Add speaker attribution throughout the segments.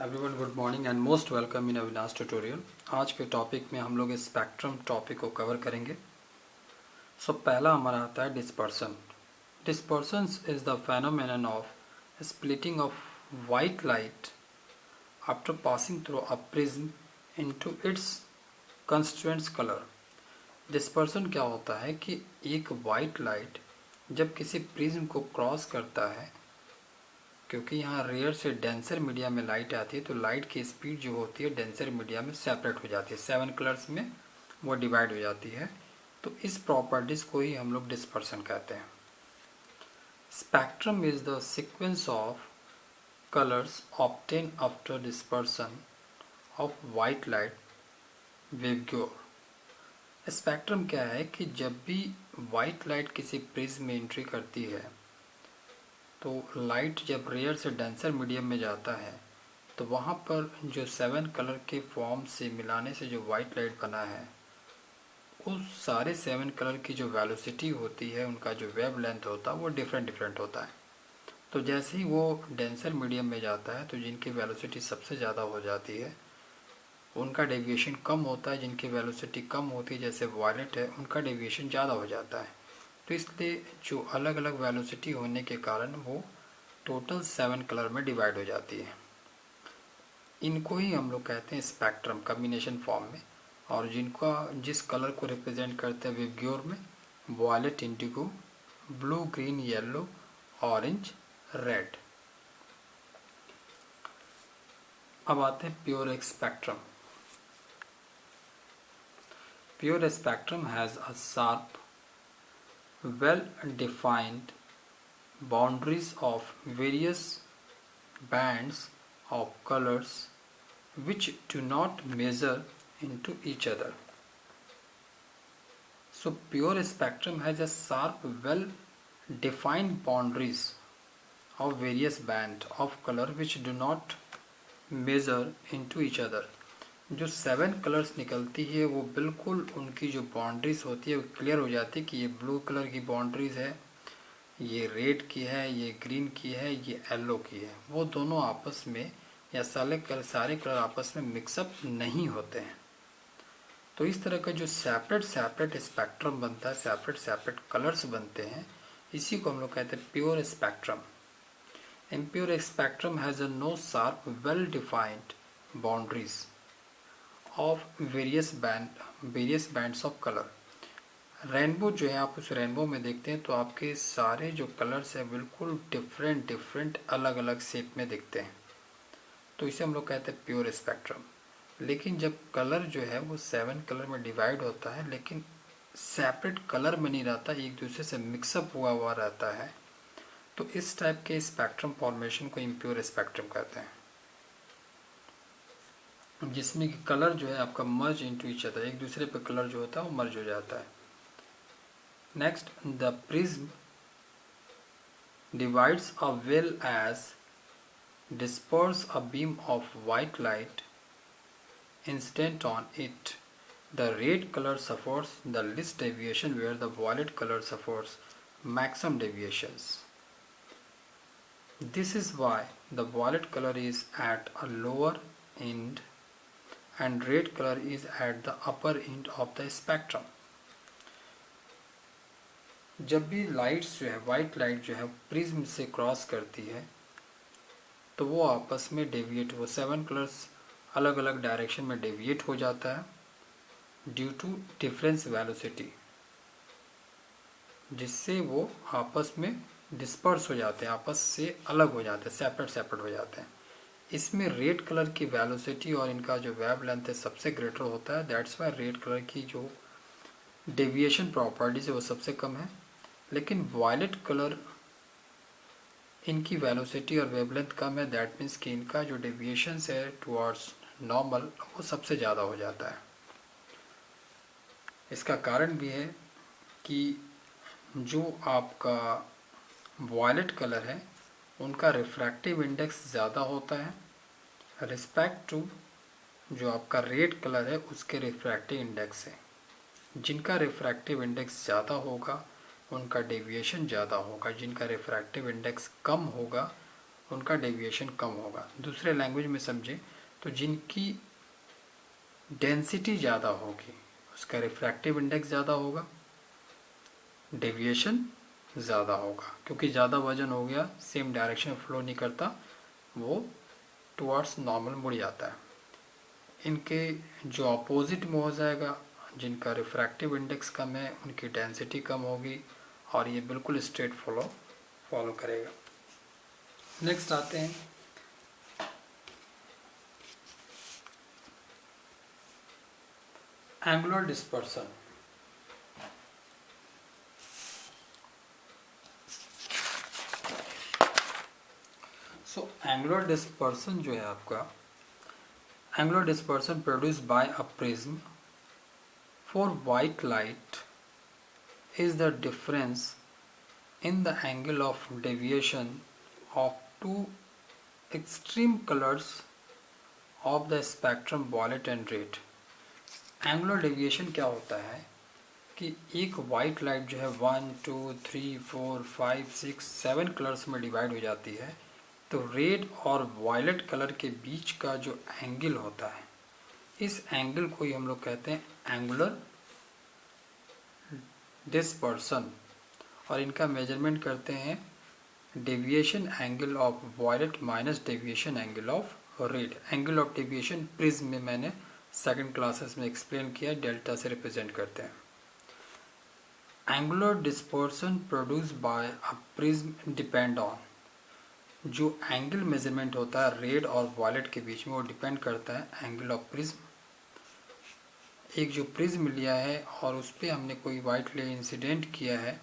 Speaker 1: Everyone good morning and most welcome in Avinash tutorial. आज के topic में हम लोग स्पेक्ट्रम टॉपिक को कवर करेंगे। पहला हमारा आता है dispersion. Dispersion is the phenomenon of splitting of white light after passing through a prism into its constituents colour. Dispersion क्या होता है कि एक वाइट लाइट जब किसी प्रिज्म को क्रॉस करता है, क्योंकि यहाँ रेयर से डेंसर मीडिया में लाइट आती है तो लाइट की स्पीड जो होती है डेंसर मीडिया में सेपरेट हो जाती है, 7 कलर्स में वो डिवाइड हो जाती है। तो इस प्रॉपर्टीज को ही हम लोग डिस्पर्सन कहते हैं। Spectrum is the sequence of colours obtain after dispersion of white light वेवग्योर। स्पेक्ट्रम क्या है कि जब भी वाइट लाइट किसी प्रिज्म में एंट्री करती है तो लाइट जब रेयर से डेंसर मीडियम में जाता है तो वहाँ पर जो 7 कलर के फॉर्म से मिलाने से जो वाइट लाइट बना है उस सारे 7 कलर की जो वेलोसिटी होती है, उनका जो वेव लेंथ होता है वो डिफरेंट होता है। तो जैसे ही वो डेंसर मीडियम में जाता है तो जिनकी वेलोसिटी सबसे ज़्यादा हो जाती है उनका डेविएशन कम होता है, जिनकी वेलोसिटी कम होती है जैसे वायलेट है उनका डेविएशन ज़्यादा हो जाता है। तो इसलिए जो अलग अलग वेलोसिटी होने के कारण वो टोटल 7 कलर में डिवाइड हो जाती है। इनको ही हम लोग कहते हैं स्पेक्ट्रम कम्बिनेशन फॉर्म में, और जिनका जिस कलर को रिप्रेजेंट करते हैं विबग्योर में violet, indigo, blue, green, yellow, orange, red. अब आते हैं pure spectrum. Pure spectrum has a sharp well defined boundaries of various bands of colors which do not measure into each other. So pure spectrum has a sharp well defined boundaries of various band of color which do not measure into each other. जो 7 colours निकलती है वो बिल्कुल उनकी जो boundaries होती है वो क्लियर हो जाती है कि ये ब्लू कलर की बाउंड्रीज है, ये रेड की है, ये ग्रीन की है, ये येलो की है। वो दोनों आपस में या सारे कलर आपस में मिक्सअप नहीं होते हैं। तो इस तरह का जो सेपरेट स्पेक्ट्रम बनता है, सेपरेट कलर्स बनते हैं, इसी को हम लोग कहते हैं pure spectrum. Impure spectrum has a no sharp well defined boundaries of various bands of colour. Rainbow जो है, आप उस रेनबो में देखते हैं तो आपके सारे जो कलर्स हैं बिल्कुल डिफरेंट अलग अलग शेप में दिखते हैं। तो इसे हम लोग कहते हैं प्योर स्पेक्ट्रम। लेकिन जब कलर जो है वो 7 कलर में डिवाइड होता है लेकिन सेपरेट कलर में नहीं रहता, एक दूसरे से मिक्सअप हुआ रहता है, तो इस टाइप के स्पेक्ट्रम फॉर्मेशन को इम्प्योर स्पेक्ट्रम कहते हैं, जिसमें कि कलर जो है आपका मर्ज इनटू ईच अदर, एक दूसरे पे कलर जो होता है वो मर्ज हो जाता है। Next, the prism divides a well as disperse a beam of white light incident on it. The red color suffers the least deviation where the violet color suffers maximum deviations. This is why the violet color is at a lower end and red color is at the upper end of the spectrum. जब भी lights जो है, white light जो है prism से cross करती है तो वो आपस में डेविएट, वो 7 कलर्स अलग अलग डायरेक्शन में डेविएट हो जाता है ड्यू टू डिफरेंस वेलोसिटी, जिससे वो आपस में डिस्पर्स हो जाते हैं, आपस से अलग हो जाते हैं, सेपरेट हो जाते हैं। इसमें रेड कलर की वेलोसिटी और इनका जो वेव लेंथ है सबसे ग्रेटर होता है, दैट्स वाई रेड कलर की जो डेविएशन प्रॉपर्टीज है वो सबसे कम है। लेकिन वायलेट कलर इनकी वेलोसिटी और वेवलेंथ कम है, दैट मीन्स कि इनका जो डेविएशन है टुवर्ड्स नॉर्मल वो सबसे ज़्यादा हो जाता है। इसका कारण भी है कि जो आपका वायलेट कलर है उनका रिफ्रैक्टिव इंडेक्स ज़्यादा होता है रिस्पेक्ट टू जो आपका रेड कलर है उसके रिफ्रैक्टिव इंडेक्स है। जिनका रिफ्रैक्टिव इंडेक्स ज़्यादा होगा उनका डेविएशन ज़्यादा होगा, जिनका रिफ्रैक्टिव इंडेक्स कम होगा उनका डेविएशन कम होगा। दूसरे लैंग्वेज में समझे तो जिनकी डेंसिटी ज़्यादा होगी उसका रिफ्रैक्टिव इंडेक्स ज़्यादा होगा, डेविएशन ज़्यादा होगा, क्योंकि ज़्यादा वजन हो गया, सेम डायरेक्शन फ्लो नहीं करता, वो टुवर्ड्स नॉर्मल मुड़ जाता है। इनके जो अपोजिट में हो जाएगा, जिनका रिफ्रैक्टिव इंडेक्स कम है उनकी डेंसिटी कम होगी और ये बिल्कुल स्ट्रेट फॉलो करेगा। नेक्स्ट आते हैं angular dispersion. So angular dispersion जो है आपका, angular dispersion produced by a prism for white light is the difference in the angle of deviation of two extreme colors of the spectrum violet and red। Angular deviation क्या होता है कि एक white light जो है 1 2 3 4 5 6 7 colours में divide हो जाती है, तो रेड और वायलेट कलर के बीच का जो एंगल होता है, इस एंगल को ही हम लोग कहते हैं एंगुलर डिस्पर्सन, और इनका मेजरमेंट करते हैं deviation angle of violet minus deviation angle of red. Angle of deviation prism में मैंने सेकंड क्लासेस में एक्सप्लेन किया, डेल्टा से रिप्रेजेंट करते हैं। Angular dispersion produce by a prism depend on, जो एंगल मेजरमेंट होता है रेड और वायलेट के बीच में, वो डिपेंड करता है एंगल ऑफ प्रिज्म। एक जो प्रिज्म लिया है और उस पर हमने कोई वाइट रे इंसिडेंट किया है,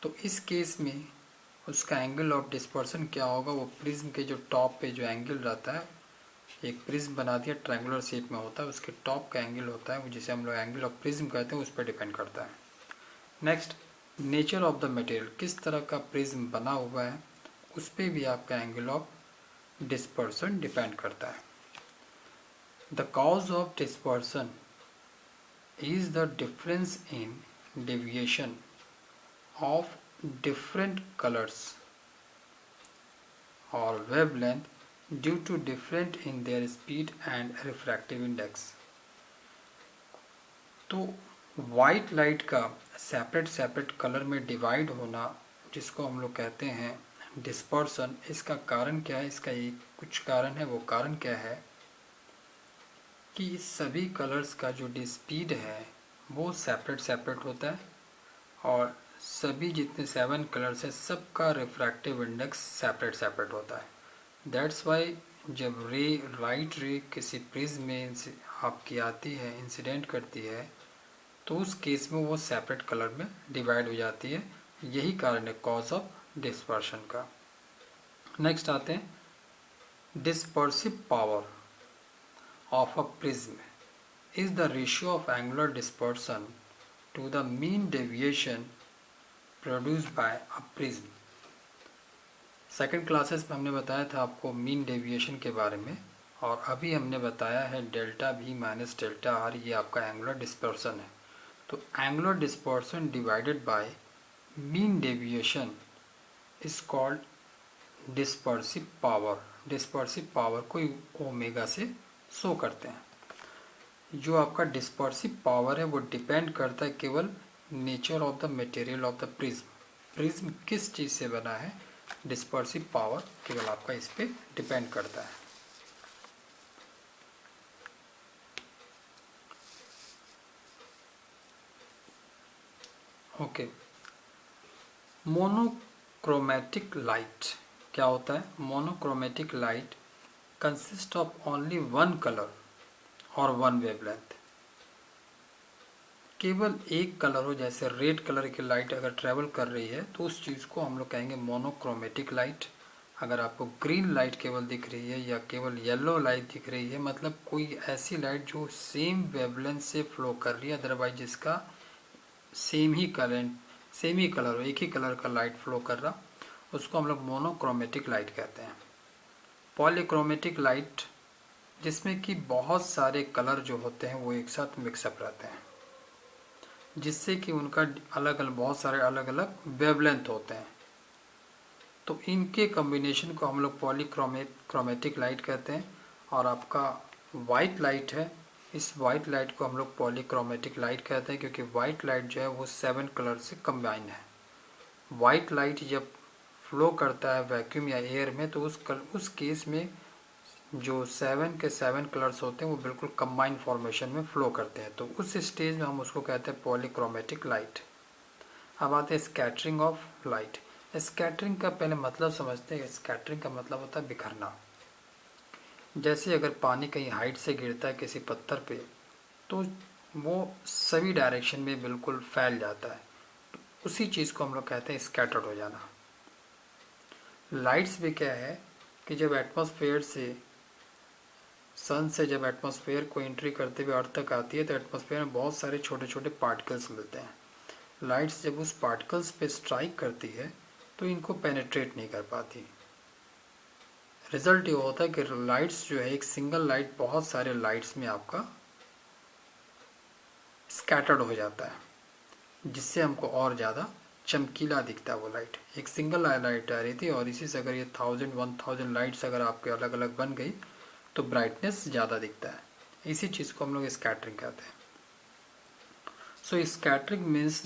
Speaker 1: तो इस केस में उसका एंगल ऑफ डिस्पर्सन क्या होगा, वो प्रिज्म के जो टॉप पे जो एंगल रहता है, एक प्रिज्म बना दिया ट्रायंगुलर शेप में होता है, उसके टॉप का एंगल होता है जिसे हम लोग एंगल ऑफ प्रिज्म कहते हैं, उस पर डिपेंड करता है। Next, nature of the material, किस तरह का प्रिज्म बना हुआ है उस पर भी आपका एंगल ऑफ डिस्पर्सन डिपेंड करता है। The cause of dispersion is the difference in deviation of different colors or wavelength due to different in their speed and refractive index। तो वाइट लाइट का सेपरेट कलर में divide होना, जिसको हम लोग कहते हैं डिस्पर्सन, इसका कारण क्या है? इसका एक कुछ कारण है। वो कारण क्या है कि इस सभी कलर्स का जो स्पीड है वो सेपरेट होता है, और सभी जितने 7 कलर्स हैं सबका रिफ्रैक्टिव इंडेक्स सेपरेट होता है। दैट्स वाई जब लाइट रे किसी प्रिज्म में आपकी आती है, इंसिडेंट करती है, तो उस केस में वो सेपरेट कलर में डिवाइड हो जाती है। यही कारण है कॉज ऑफ डिस्पर्शन का। नेक्स्ट आते हैं dispersive power of a prism is the ratio of angular dispersion to the mean deviation produced by a prism। Second classes में हमने बताया था आपको मीन डेविएशन के बारे में, और अभी हमने बताया है delta V minus delta R, ये आपका एंगुलर डिस्पर्सन है। तो angular dispersion divided by mean deviation is called dispersive power. Dispersive power को ओमेगा से शो करते हैं। जो आपका डिस्पर्सिव पावर है वो डिपेंड करता है केवल nature of the material of the prism. Prism किस चीज़ से बना है, डिस्पर्सिव पावर केवल आपका इस पे डिपेंड करता है। ओके, मोनोक्रोमेटिक लाइट क्या होता है? Monochromatic light consist of only one color or one wavelength। केवल एक कलर हो, जैसे रेड कलर की लाइट अगर ट्रेवल कर रही है तो उस चीज़ को हम लोग कहेंगे मोनोक्रोमेटिक लाइट। अगर आपको ग्रीन लाइट केवल दिख रही है या केवल येलो लाइट दिख रही है, मतलब कोई ऐसी लाइट जो सेम वेवलेंथ से फ्लो कर रही है, अदरवाइज जिसका सेम ही कलर हो, एक ही कलर का लाइट फ्लो कर रहा, उसको हम लोग मोनोक्रोमेटिक लाइट कहते हैं। पॉलीक्रोमेटिक लाइट, जिसमें कि बहुत सारे कलर जो होते हैं वो एक साथ मिक्सअप रहते हैं, जिससे कि उनका बहुत सारे अलग अलग वेवलेंथ होते हैं। तो इनके कॉम्बिनेशन को हम लोग पॉलीक्रोमेटिक लाइट कहते हैं। और आपका वाइट लाइट है, इस वाइट लाइट को हम लोग पॉलीक्रोमेटिक लाइट कहते हैं, क्योंकि वाइट लाइट जो है वो 7 कलर से कंबाइन है। वाइट लाइट जब फ्लो करता है वैक्यूम या एयर में, तो उस केस में जो 7 के 7 कलर्स होते हैं वो बिल्कुल कंबाइन फॉर्मेशन में फ्लो करते हैं। तो उस स्टेज में हम उसको कहते हैं पॉलीक्रोमेटिक लाइट। अब आते हैं स्कैटरिंग ऑफ लाइट। स्कैटरिंग का पहले मतलब समझते हैं। स्कैटरिंग का मतलब होता है बिखरना। जैसे अगर पानी कहीं हाइट से गिरता है किसी पत्थर पे, तो वो सभी डायरेक्शन में बिल्कुल फैल जाता है। तो उसी चीज़ को हम लोग कहते हैं स्कैटर्ड हो जाना। लाइट्स भी क्या है कि जब एटमॉस्फेयर से, सन से जब एटमॉस्फेयर को एंट्री करते हुए अर्थ तक आती है, तो एटमॉस्फेयर में बहुत सारे छोटे छोटे पार्टिकल्स मिलते हैं। लाइट्स जब उस पार्टिकल्स पे स्ट्राइक करती है तो इनको पेनिट्रेट नहीं कर पाती। रिजल्ट ये होता है कि लाइट्स जो है, एक सिंगल लाइट बहुत सारे लाइट्स में आपका स्कैटर्ड हो जाता है, जिससे हमको और ज़्यादा चमकीला दिखता है वो लाइट। एक सिंगल लाइट आ रही थी और इसी से अगर ये 1000-1000 लाइट्स अगर आपके अलग अलग बन गई तो ब्राइटनेस ज़्यादा दिखता है। इसी चीज़ को हम लोग स्कैटरिंग कहते हैं। So scattering means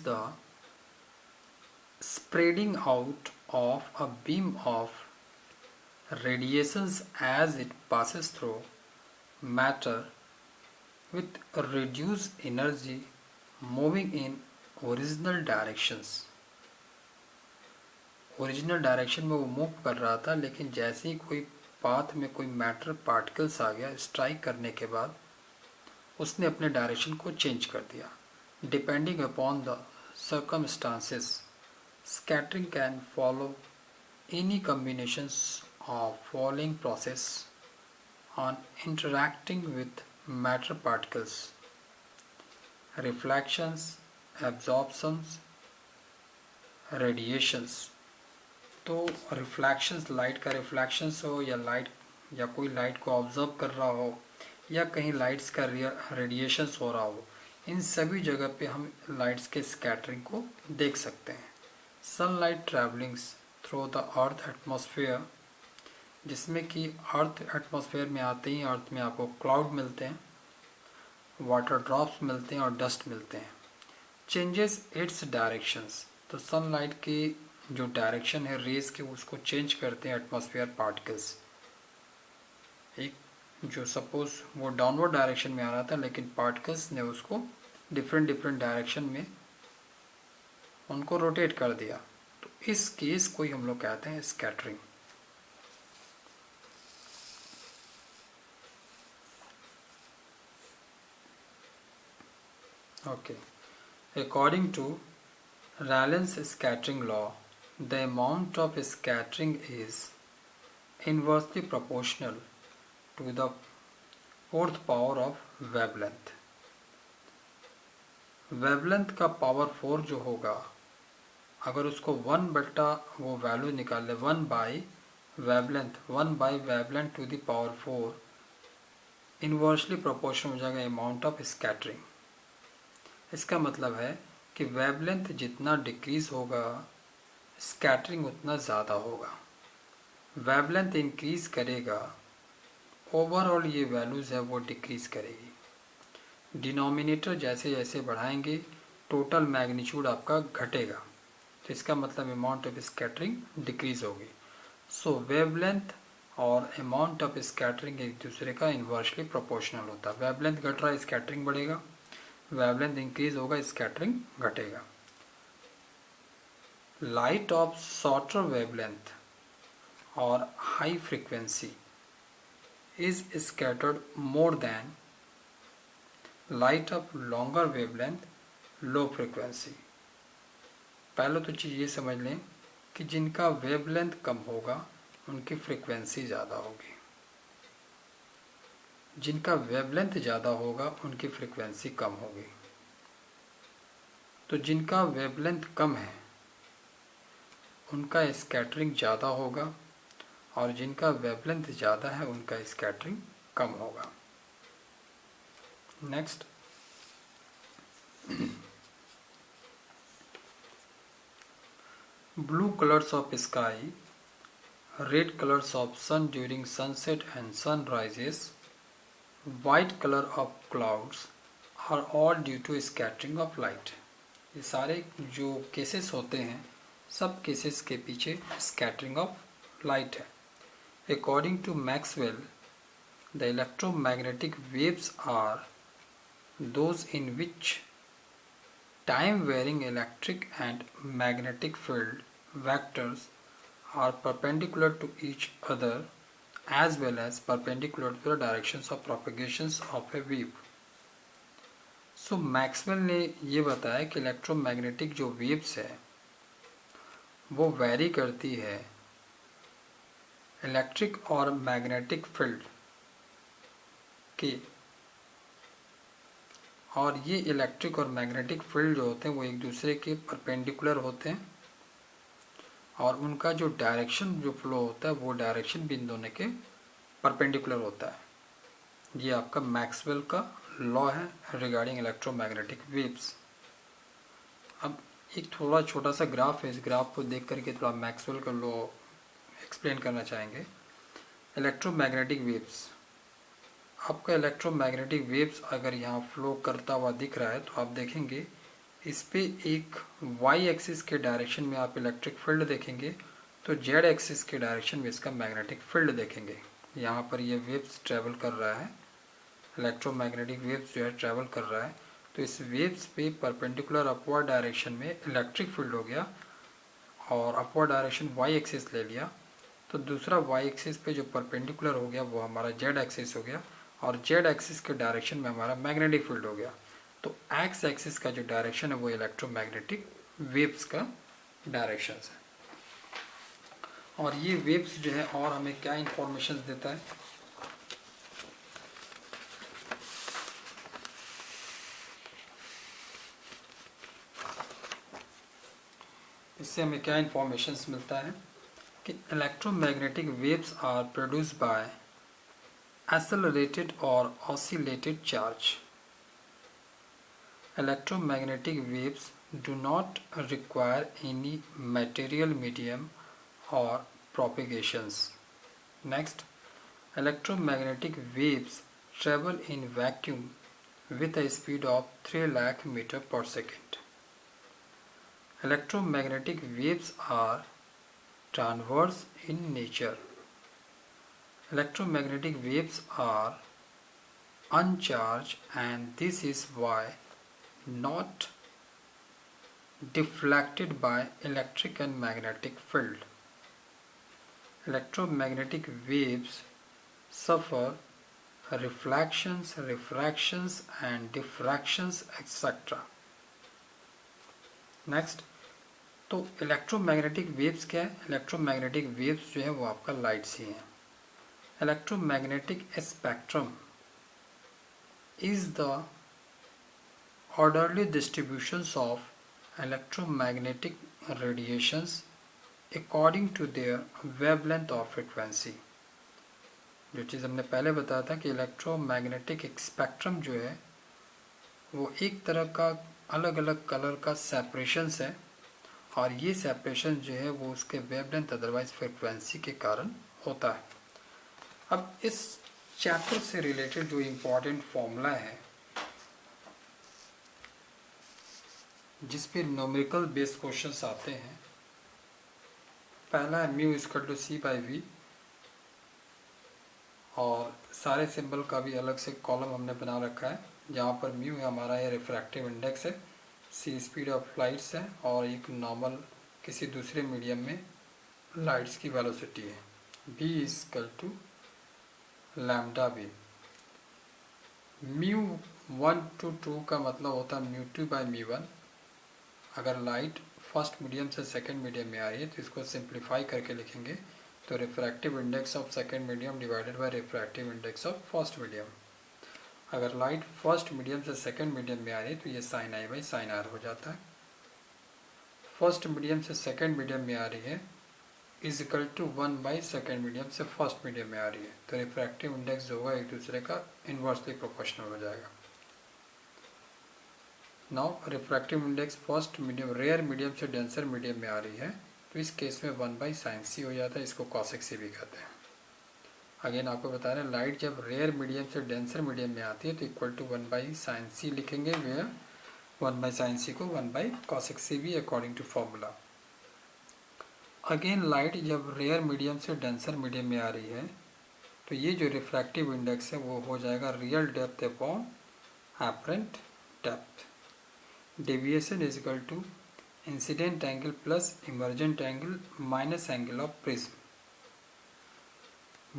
Speaker 1: the spreading out of a beam of radiations as it passes through matter with reduced energy moving in original directions। Original direction में वो मूव कर रहा था, लेकिन जैसे ही कोई पाथ में कोई मैटर पार्टिकल्स आ गया स्ट्राइक करने के बाद, उसने अपने डायरेक्शन को चेंज कर दिया। Depending upon the circumstances, scattering can follow any combinations of following process on interacting with matter particles: reflections, absorptions, radiations। तो रिफ्लैक्शंस, लाइट का रिफ्लैक्शंस हो या लाइट या कोई लाइट को ऑब्जर्व कर रहा हो या कहीं लाइट्स का रेडिएशंस हो रहा हो, इन सभी जगह पे हम लाइट्स के स्कैटरिंग को देख सकते हैं। Sunlight travellings through the earth atmosphere, जिसमें कि अर्थ एटमॉस्फेयर में आते ही अर्थ में आपको क्लाउड मिलते हैं, वाटर ड्रॉप्स मिलते हैं और डस्ट मिलते हैं। चेंजेस इट्स डायरेक्शंस, तो सनलाइट की जो डायरेक्शन है रेज के, उसको चेंज करते हैं एटमॉस्फेयर पार्टिकल्स। एक जो सपोज वो डाउनवर्ड डायरेक्शन में आ रहा था, लेकिन पार्टिकल्स ने उसको डिफरेंट डायरेक्शन में उनको रोटेट कर दिया, तो इस केस को ही हम लोग कहते हैं scattering. Okay, according to Rayleigh's scattering law, the amount of scattering is inversely proportional to the 4th power of wavelength. Wavelength का पावर 4 जो होगा, अगर उसको 1 बट्टा वो वैल्यू निकाल ले, 1 by wavelength to the power 4, inversely proportional हो जाएगा अमाउंट ऑफ स्कैटरिंग। इसका मतलब है कि वेवलेंथ जितना डिक्रीज होगा, स्कैटरिंग उतना ज़्यादा होगा। वेवलेंथ इंक्रीज करेगा, ओवरऑल ये वैल्यूज़ है वो डिक्रीज करेगी। डिनोमिनेटर जैसे जैसे बढ़ाएंगे, टोटल मैग्नीट्यूड आपका घटेगा, तो इसका मतलब अमाउंट ऑफ स्कैटरिंग डिक्रीज होगी। सो वेवलेंथ और अमाउंट ऑफ स्कैटरिंग एक दूसरे का इन्वर्सली प्रोपोर्शनल होता है। वेवलेंथ घट रहा है, स्कैटरिंग बढ़ेगा, वेवलेंथ इंक्रीज होगा, स्कैटरिंग घटेगा। लाइट ऑफ शॉर्टर वेवलेंथ और high frequency is scattered more than light of longer wavelength low frequency. पहले तो चीज़ ये समझ लें कि जिनका वेवलेंथ कम होगा उनकी फ्रीक्वेंसी ज़्यादा होगी, जिनका वेवलेंथ ज़्यादा होगा उनकी फ्रीक्वेंसी कम होगी। तो जिनका वेवलेंथ कम है उनका स्कैटरिंग ज़्यादा होगा, और जिनका वेवलेंथ ज़्यादा है उनका स्कैटरिंग कम होगा। Next, blue colors of sky, red colors of sun during sunset and sunrises, white color of clouds are all due to scattering of light. ये सारे जो केसेस होते हैं सब केसेस के पीछे स्कैटरिंग ऑफ लाइट है. According to Maxwell, the electromagnetic waves are those in which time-varying electric and magnetic field vectors are perpendicular to each other as well as perpendicular to the directions of propagations of a wave. So Maxwell ने ये बताया कि electromagnetic जो waves है वो vary करती है electric और मैग्नेटिक फील्ड के, और ये इलेक्ट्रिक और मैग्नेटिक फील्ड जो होते हैं वो एक दूसरे के परपेंडिकुलर होते हैं और उनका जो डायरेक्शन जो फ्लो होता है वो डायरेक्शन भी इन दोनों के परपेंडिकुलर होता है. ये आपका मैक्सवेल का लॉ है रिगार्डिंग इलेक्ट्रोमैग्नेटिक वेव्स. अब एक थोड़ा छोटा सा ग्राफ है, इस ग्राफ को देख करके थोड़ा मैक्सवेल का लॉ एक्सप्लेन करना चाहेंगे. इलेक्ट्रोमैग्नेटिक वेव्स, आपका इलेक्ट्रोमैग्नेटिक वेव्स अगर यहाँ फ्लो करता हुआ दिख रहा है तो आप देखेंगे इस पे एक वाई एक्सिस के डायरेक्शन में आप इलेक्ट्रिक फील्ड देखेंगे तो जेड एक्सिस के डायरेक्शन में इसका मैग्नेटिक फील्ड देखेंगे. यहाँ पर ये वेव्स ट्रैवल कर रहा है, इलेक्ट्रोमैग्नेटिक वेव्स जो है ट्रैवल कर रहा है, तो इस वेव्स पे परपेंडिकुलर अपवर्ड डायरेक्शन में इलेक्ट्रिक फील्ड हो गया और अपवर्ड डायरेक्शन वाई एक्सिस ले लिया, तो दूसरा वाई एक्सिस पे जो परपेंडिकुलर हो गया वो हमारा जेड एक्सिस हो गया और जेड एक्सिस के डायरेक्शन में हमारा मैग्नेटिक फील्ड हो गया. तो एक्स एक्सिस का जो डायरेक्शन है वो इलेक्ट्रोमैग्नेटिक वेव्स का डायरेक्शन है. और ये वेव्स जो है और हमें क्या इंफॉर्मेशन देता है, इससे हमें क्या इंफॉर्मेशन मिलता है कि electromagnetic waves are produced by accelerated और oscillated charge. Electromagnetic waves do not require any material medium or propagations. Next, electromagnetic waves travel in vacuum with a speed of 3 lakh meter per second. Electromagnetic waves are transverse in nature. Electromagnetic waves are uncharged and this is why not deflected by electric and magnetic field. Electromagnetic waves suffer reflections, refractions and diffractions etc. Next, तो electromagnetic waves क्या है, electromagnetic waves जो है वो आपका light से है. Electromagnetic spectrum is the orderly distributions of electromagnetic radiations according to their wavelength or frequency. जो चीज़ हमने पहले बताया था कि इलेक्ट्रोमैग्नेटिक स्पेक्ट्रम जो है वो एक तरह का अलग अलग कलर का सेपरेशंस है और ये सेपरेशन जो है वो उसके वेवलेंथ अदरवाइज फ्रिक्वेंसी के कारण होता है. अब इस चैप्टर से रिलेटेड जो इम्पोर्टेंट फॉर्मूला है जिस पे न्यूमेरिकल बेस्ड क्वेश्चंस आते हैं, पहला है mu equal to C by V और सारे सिंबल का भी अलग से कॉलम हमने बना रखा है. जहाँ पर म्यू हमारा ये रिफ्रैक्टिव इंडेक्स है, सी स्पीड ऑफ लाइट्स है और एक नॉर्मल किसी दूसरे मीडियम में लाइट्स की वेलोसिटी है. B equal to lambda B. Mu 1 to 2 का मतलब होता है म्यू 2 बाई म्यू 1. अगर लाइट फर्स्ट मीडियम से सेकंड मीडियम में आ रही है तो इसको सिंप्लीफाई करके लिखेंगे तो refractive index of second medium divided by refractive index of first medium. अगर लाइट फर्स्ट मीडियम से सेकंड मीडियम में आ रही है तो ये sine I by sine R हो जाता है. फर्स्ट मीडियम से सेकंड मीडियम में आ रही है इज इक्वल टू 1 बाई सेकेंड मीडियम से फर्स्ट मीडियम में आ रही है, तो रिफ्रैक्टिव इंडेक्स जो होगा एक दूसरे का इन्वर्सली प्रोपोर्शनल हो जाएगा. Now refractive index first medium rare medium से डेंसर मीडियम में आ रही है तो इस केस में 1/sin c हो जाता है, इसको cosec c भी कहते हैं। अगेन आपको बता रहे हैं लाइट जब रेयर मीडियम से डेंसर मीडियम में आती है तो इक्वल टू 1/sin c लिखेंगे, वेयर 1/sin c को 1/cosec c भी according to formula. Again light जब रेयर मीडियम से डेंसर मीडियम में आ रही है तो ये जो रिफ्रैक्टिव इंडेक्स है वो हो जाएगा real depth upon apparent depth. Deviation is equal to incident angle plus emergent angle minus angle of prism.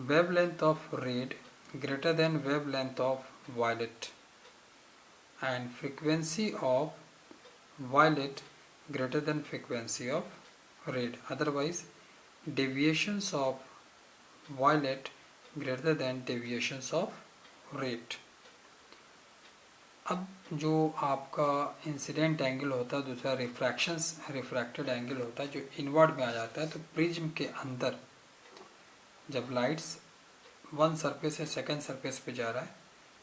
Speaker 1: Wavelength of red greater than wavelength of violet and frequency of violet greater than frequency of red, otherwise deviations of violet greater than deviations of red। अब जो आपका incident angle होता है, दूसरा refracted angle होता है जो inward में आ जाता है, तो प्रिज्म के अंदर जब लाइट्स वन सरफेस से सेकेंड सरफेस पे जा रहा है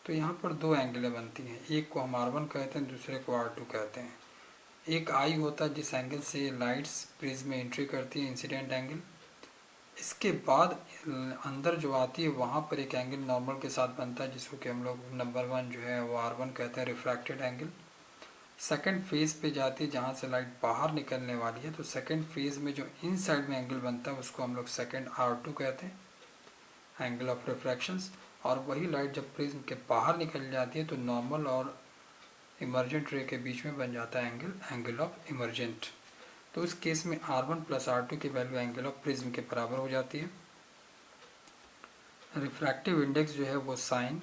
Speaker 1: तो यहाँ पर दो एंगलें बनती हैं, एक को हम R1 कहते हैं, दूसरे को R2 कहते हैं। एक आई होता है जिस एंगल से लाइट्स प्रिज्म में एंट्री करती है, इंसिडेंट एंगल। इसके बाद अंदर जो आती है वहाँ पर एक एंगल नॉर्मल के साथ बनता है जिसको कि हम लोग नंबर 1 जो है वो R1 कहते हैं, रिफ्रैक्टेड एंगल। सेकेंड फेज पे जाती है जहाँ से लाइट बाहर निकलने वाली है, तो सेकेंड फेज में जो इन साइड में एंगल बनता है उसको हम लोग सेकेंड R2 कहते हैं, एंगल ऑफ रिफ्रैक्शंस। और वही लाइट जब प्रिज्म के बाहर निकल जाती है तो नॉर्मल और इमर्जेंट रे के बीच में बन जाता है एंगल ऑफ इमर्जेंट। तो उस केस में R1 प्लस R2 की वैल्यू एंगल ऑफ प्रिज्म के बराबर हो जाती है। रिफ्रैक्टिव इंडेक्स जो है वो sine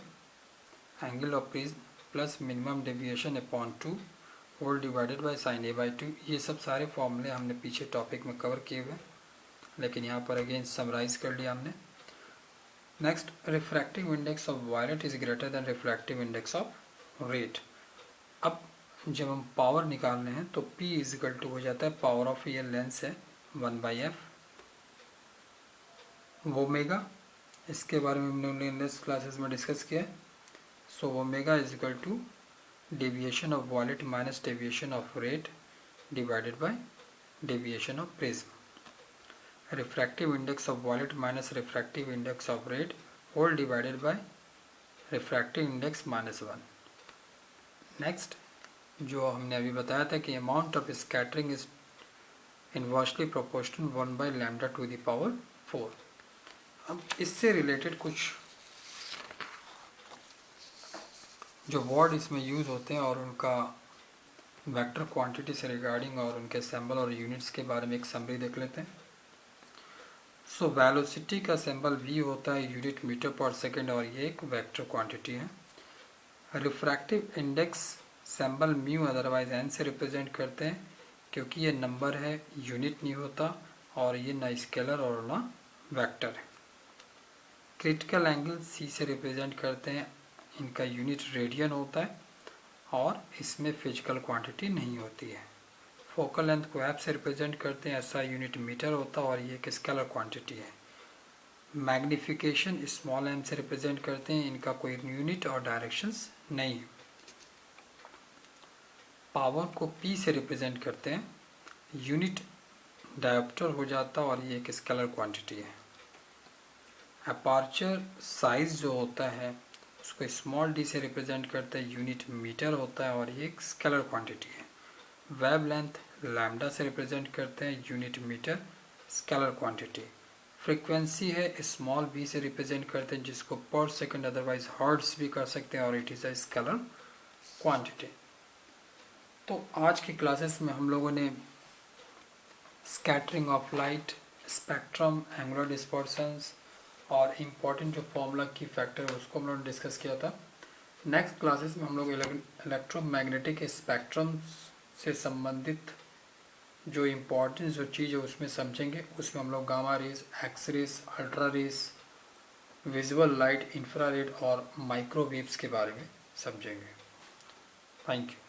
Speaker 1: angle of prism plus minimum deviation upon 2 whole divided by sine a/2। ये सब सारे फॉर्मूले हमने पीछे टॉपिक में कवर किए हुए, लेकिन यहाँ पर अगेन समराइज कर लिया हमने। Next, refractive index of violet is greater than refractive index of red. अब जब हम पावर निकालने हैं तो P इज इक्वल टू हो जाता है, पावर ऑफ ये लेंस है 1/f ओमेगा। इसके बारे में हमने नेक्स्ट क्लासेस में डिस्कस किया है। So omega is equal to deviation of violet minus deviation of red divided by deviation of prism. Refractive index of violet minus refractive index of red whole divided by refractive index -1। Next, जो हमने अभी बताया था कि amount of scattering is inversely proportional 1/λ⁴। अब इससे related कुछ जो वर्ड इसमें यूज़ होते हैं और उनका वेक्टर क्वांटिटी से रिगार्डिंग और उनके सिंबल और यूनिट्स के बारे में एक समरी देख लेते हैं। सो वेलोसिटी का सिंबल v होता है यूनिट मीटर पर सेकेंड और ये एक वेक्टर क्वांटिटी है। Refractive index symbol mu otherwise n से रिप्रेजेंट करते हैं क्योंकि ये नंबर है, यूनिट नहीं होता, और ये ना स्केलर और ना वेक्टर है। क्रिटिकल एंगल c से रिप्रेजेंट करते हैं, इनका यूनिट रेडियन होता है और इसमें फिजिकल क्वांटिटी नहीं होती है। फोकल लेंथ को f से रिप्रेजेंट करते हैं, ऐसा यूनिट मीटर होता है और ये एक स्केलर क्वांटिटी है। मैग्निफिकेशन स्मॉल m से रिप्रेजेंट करते हैं, इनका कोई यूनिट और डायरेक्शंस नहीं है। पावर को p से रिप्रेजेंट करते हैं, यूनिट डायोप्टर हो जाता है और ये एक स्केलर क्वांटिटी है। अपार्चर साइज जो होता है उसको स्मॉल d से रिप्रेजेंट करते हैं, यूनिट मीटर होता है और ये एक स्केलर क्वांटिटी है। वेव लेंथ लैम्डा से रिप्रेजेंट करते हैं, unit metre, scalar quantity. Frequency है स्मॉल b से रिप्रेजेंट करते हैं जिसको पर सेकंड अदरवाइज हर्ट्ज भी कर सकते हैं और it is a scalar quantity. तो आज की क्लासेस में हम लोगों ने scattering of light, spectrum, angular dispersions और इम्पॉर्टेंट जो फॉर्मूला की फैक्टर है उसको हम लोगों ने डिस्कस किया था। नेक्स्ट क्लासेस में हम लोग इलेक्ट्रोमैग्नेटिक स्पेक्ट्रम से संबंधित जो इम्पोर्टेंट जो चीज़ है उसमें समझेंगे। उसमें हम लोग gamma rays, X rays, ultra rays, visual light, infrared और माइक्रोवेव्स के बारे में समझेंगे। Thank you.